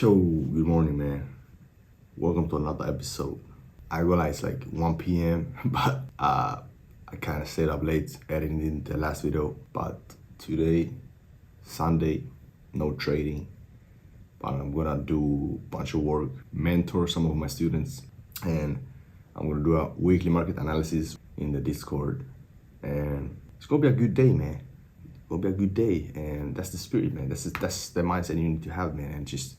Yo, good morning, man. Welcome to another episode. I realize like 1 p.m., but I kind of stayed up late editing the last video. But today, Sunday, no trading, but I'm gonna do a bunch of work, mentor some of my students, and I'm gonna do a weekly market analysis in the Discord. And it's gonna be a good day, man. It's gonna be a good day, and that's the spirit, man. That's the mindset you need to have, man, and just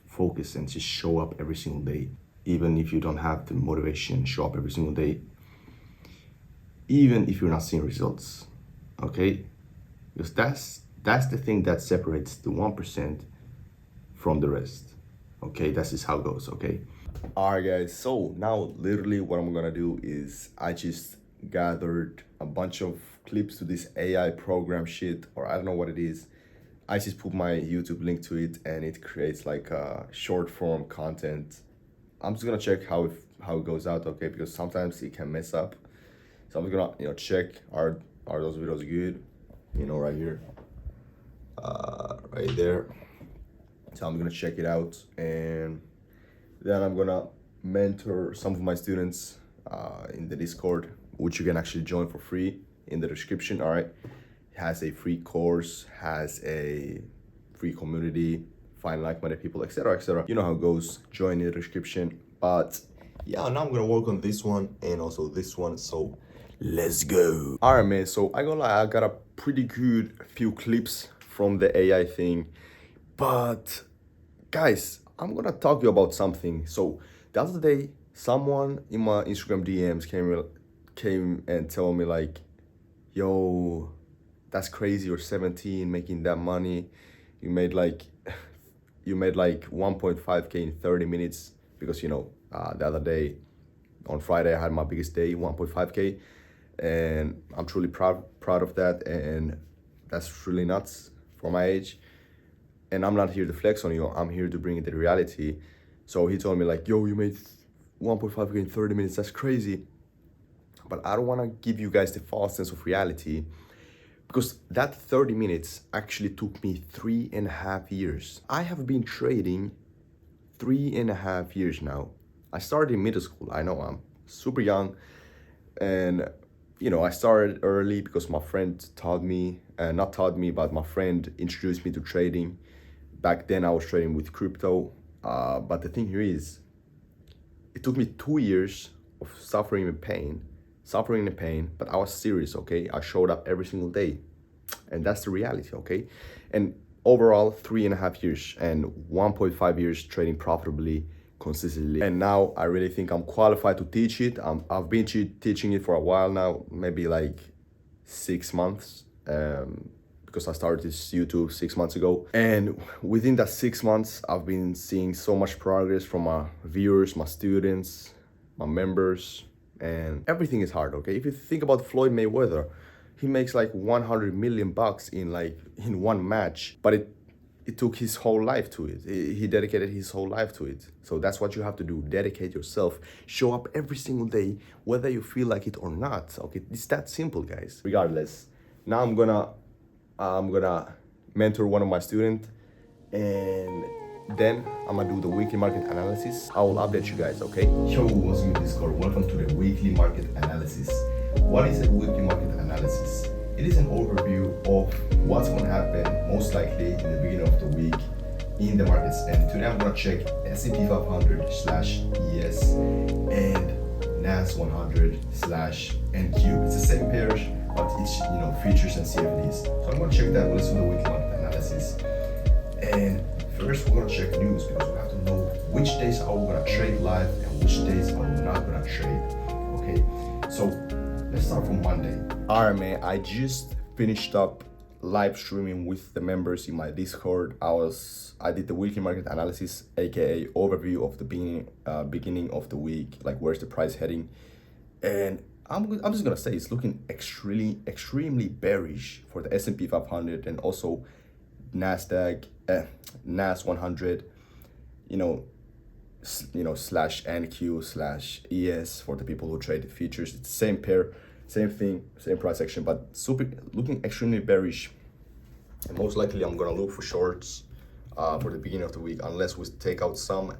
focus and just show up every single day. Even if you don't have the motivation, show up every single day. Even if you're not seeing results, okay? Because that's the thing that separates the 1% from the rest. Okay, that's just how it goes, okay? Alright guys, so now literally what I'm gonna do is I just gathered a bunch of clips to this AI program shit, or I don't know what it is. I just put my YouTube link to it and it creates like a short form content. I'm just gonna check how it goes out, okay? Because sometimes it can mess up. So I'm just gonna check are those videos good? Right here, right there. So I'm gonna check it out, and then I'm gonna mentor some of my students in the Discord, which you can actually join for free in the description. All right, it has a free course, has a free community, find like-minded people, etc., etc. You know how it goes. Join in the description. But yeah, now I'm gonna work on this one and also this one. So let's go. All right, man. So I got a pretty good few clips from the AI thing, but guys, I'm gonna talk to you about something. So the other day, someone in my Instagram DMs came and told me like, yo, that's crazy, you're 17 making that money. You made like 1.5k in 30 minutes because the other day on Friday I had my biggest day, 1.5k, and I'm truly proud of that, and that's really nuts for my age. And I'm not here to flex on you, I'm here to bring it to reality. So he told me like, yo, you made 1.5k in 30 minutes, that's crazy. But I don't want to give you guys the false sense of reality, because that 30 minutes actually took me 3.5 years. I have been trading 3.5 years now. I started in middle school. I know I'm super young, and I started early because my friend but my friend introduced me to trading. Back then I was trading with crypto, but the thing here is, it took me 2 years of suffering and pain, but I was serious, okay? I showed up every single day, and that's the reality, okay? And overall, 3.5 years and 1.5 years trading profitably, consistently. And now I really think I'm qualified to teach it. I've been teaching it for a while now, maybe like 6 months, because I started this YouTube 6 months ago. And within that 6 months, I've been seeing so much progress from my viewers, my students, my members, and everything is hard, okay? If you think about Floyd Mayweather, he makes like 100 million bucks in one match, but it took his whole life to it. He dedicated his whole life to it. So that's what you have to do. Dedicate yourself. Show up every single day, whether you feel like it or not. Okay, it's that simple, guys. Regardless, now I'm gonna mentor one of my students, and then I'm gonna do the weekly market analysis. I will update you guys, okay? Yo, what's good, Discord? Welcome to the weekly market analysis. What is a weekly market analysis? It is an overview of what's going to happen most likely in the beginning of the week in the markets. And today I'm going to check S&P 500/ES and NAS 100/NQ. It's the same pairs, but it's futures and CFDs. So I'm going to check that. Let's do the weekly market analysis. And first we're going to check news, because we have to know which days are we going to trade live and which days are we not going to trade. Okay, so let's start from Monday. All right, man, I just finished up live streaming with the members in my Discord. I did the weekly market analysis, aka overview of the beginning of the week, like where's the price heading. And I'm just gonna say it's looking extremely bearish for the S&P 500 and also NASDAQ, NAS 100, /NQ/ES for the people who trade futures. It's the same pair, same thing, same price action, but looking extremely bearish. And most likely I'm gonna look for shorts for the beginning of the week, unless we take out some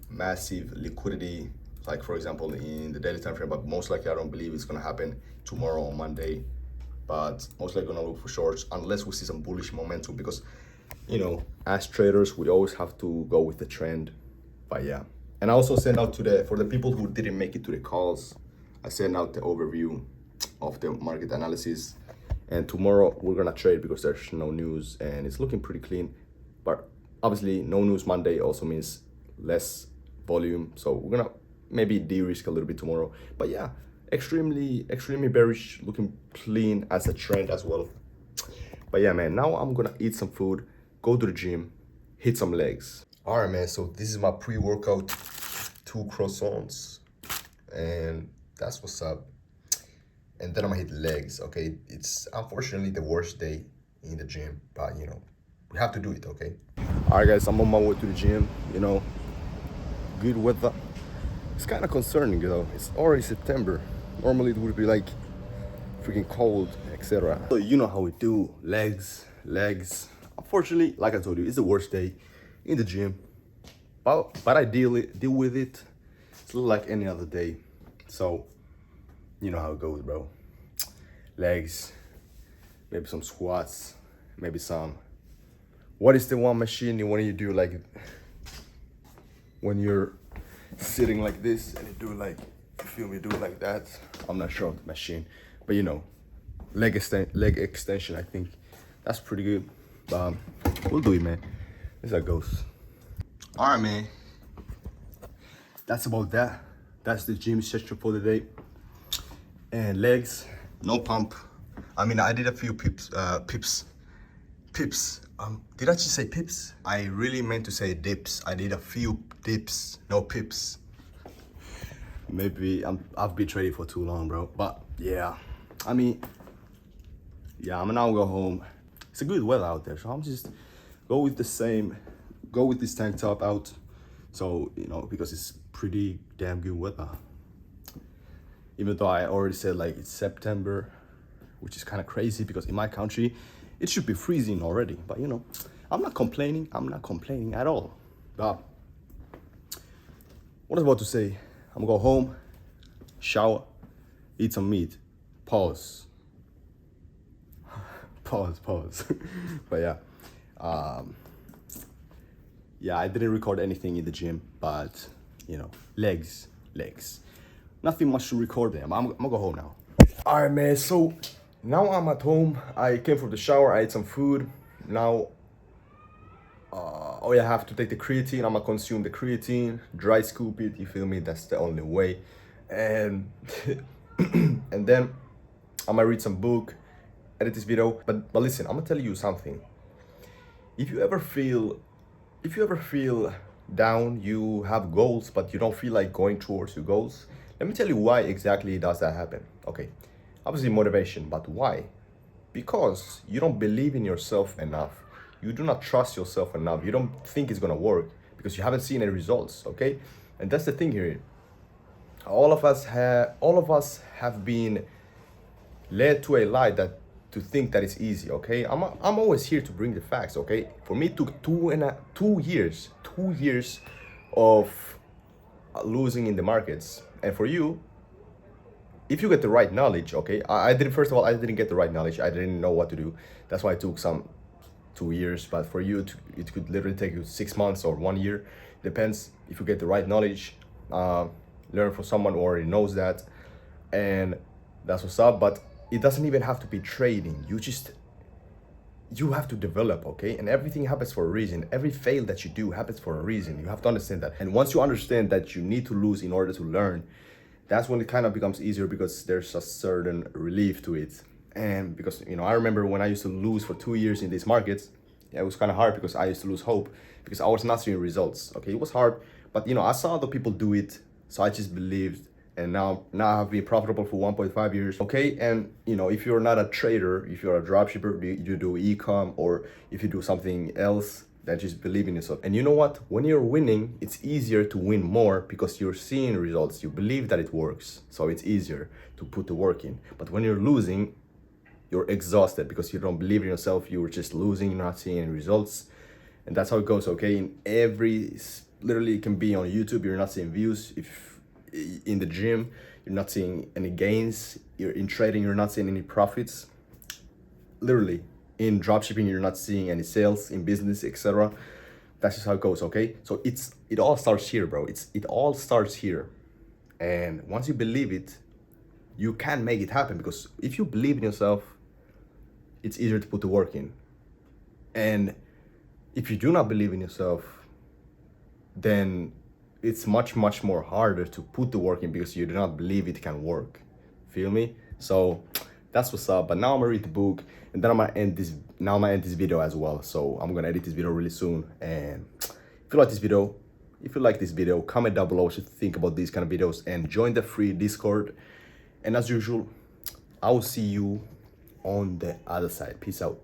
massive liquidity, like for example in the daily time frame. But most likely I don't believe it's gonna happen tomorrow or Monday, but most likely gonna look for shorts unless we see some bullish momentum, because as traders we always have to go with the trend. But yeah, and I also sent out for the people who didn't make it to the calls, I sent out the overview of the market analysis. And tomorrow we're gonna trade because there's no news and it's looking pretty clean. But obviously no news Monday also means less volume, so we're gonna maybe de-risk a little bit tomorrow. But yeah, extremely bearish, looking clean as a trend as well. But yeah, man, now I'm gonna eat some food, go to the gym, hit some legs. All right, man, so this is my pre-workout, 2 croissants, and that's what's up. And then I'm gonna hit legs, okay? It's unfortunately the worst day in the gym, but we have to do it, okay? All right, guys, I'm on my way to the gym, good weather. It's kind of concerning, though. It's already September. Normally it would be like freaking cold, etc. So you know how we do, legs. Unfortunately, like I told you, it's the worst day in the gym. But I deal with it. It's like any other day. So you know how it goes, bro. Legs, maybe some squats, maybe some. What is the one machine you want to do, like when you're sitting like this and you do like, you feel me, do it like that? I'm not sure of the machine, but leg extension, I think that's pretty good. We'll do it, man. This is how it goes. All right, man, that's about that. That's the gym session for the day. And legs, no pump. I mean, I did a few pips. Did I just say pips? I really meant to say dips. I did a few dips, no pips. Maybe I've been trading for too long, bro. But yeah, I mean, yeah, I'm gonna now go home. It's a good weather out there, so I'm just go with this tank top out. So because it's pretty damn good weather. Even though I already said like it's September, which is kind of crazy because in my country it should be freezing already. But I'm not complaining at all. But what I was about to say, I'm gonna go home, shower, eat some meat. Pause. But yeah, I didn't record anything in the gym, but legs. Nothing much to record there. I'm gonna go home now. All right, man. So now I'm at home. I came from the shower. I ate some food. Now, I have to take the creatine. I'm gonna consume the creatine, dry scoop it. You feel me? That's the only way. And and then I'm gonna read some book, edit this video. But listen, I'm gonna tell you something. If you ever feel down, you have goals, but you don't feel like going towards your goals. Let me tell you why exactly does that happen. Okay, obviously motivation, but why? Because you don't believe in yourself enough. You do not trust yourself enough. You don't think it's gonna work because you haven't seen any results, okay? And that's the thing here. All of us have been led to a lie to think that it's easy, okay? I'm always here to bring the facts, okay? For me, it took 2 years of losing in the markets. And for you, if you get the right knowledge, okay? I didn't get the right knowledge. I didn't know what to do. That's why it took 2 years. But for you, it could literally take you 6 months or 1 year. Depends if you get the right knowledge. Learn from someone who already knows that, and that's what's up. But it doesn't even have to be trading. You have to develop, okay? And everything happens for a reason. Every fail that you do happens for a reason. You have to understand that. And once you understand that you need to lose in order to learn, that's when it kind of becomes easier because there's a certain relief to it. And because, I remember when I used to lose for 2 years in these markets, it was kind of hard because I used to lose hope because I was not seeing results, okay? It was hard, but, I saw other people do it, so I just believed. And now I've been profitable for 1.5 years, okay? And if you're not a trader, if you're a dropshipper, you do e-com, or if you do something else, then just believe in yourself. And you know what? When you're winning, it's easier to win more because you're seeing results. You believe that it works, so it's easier to put the work in. But when you're losing, you're exhausted because you don't believe in yourself. You're just losing, you're not seeing any results. and that's how it goes. Okay, in every literally it can be on YouTube, you're not seeing views. If in the gym, you're not seeing any gains. You're in trading, you're not seeing any profits. Literally in dropshipping, you're not seeing any sales. In business, etc. That's just how it goes. Okay, so it all starts here, bro. It all starts here, and once you believe it, you can make it happen. Because if you believe in yourself, it's easier to put the work in. And if you do not believe in yourself, then it's much more harder to put the work in, because you do not believe it can work. Feel me? So that's what's up. But now I'm gonna read the book, and then I'm gonna end this video as well. So I'm gonna edit this video really soon. And if you like this video, comment down below what you think about these kind of videos, and join the free Discord. And as usual, I will see you on the other side. Peace out.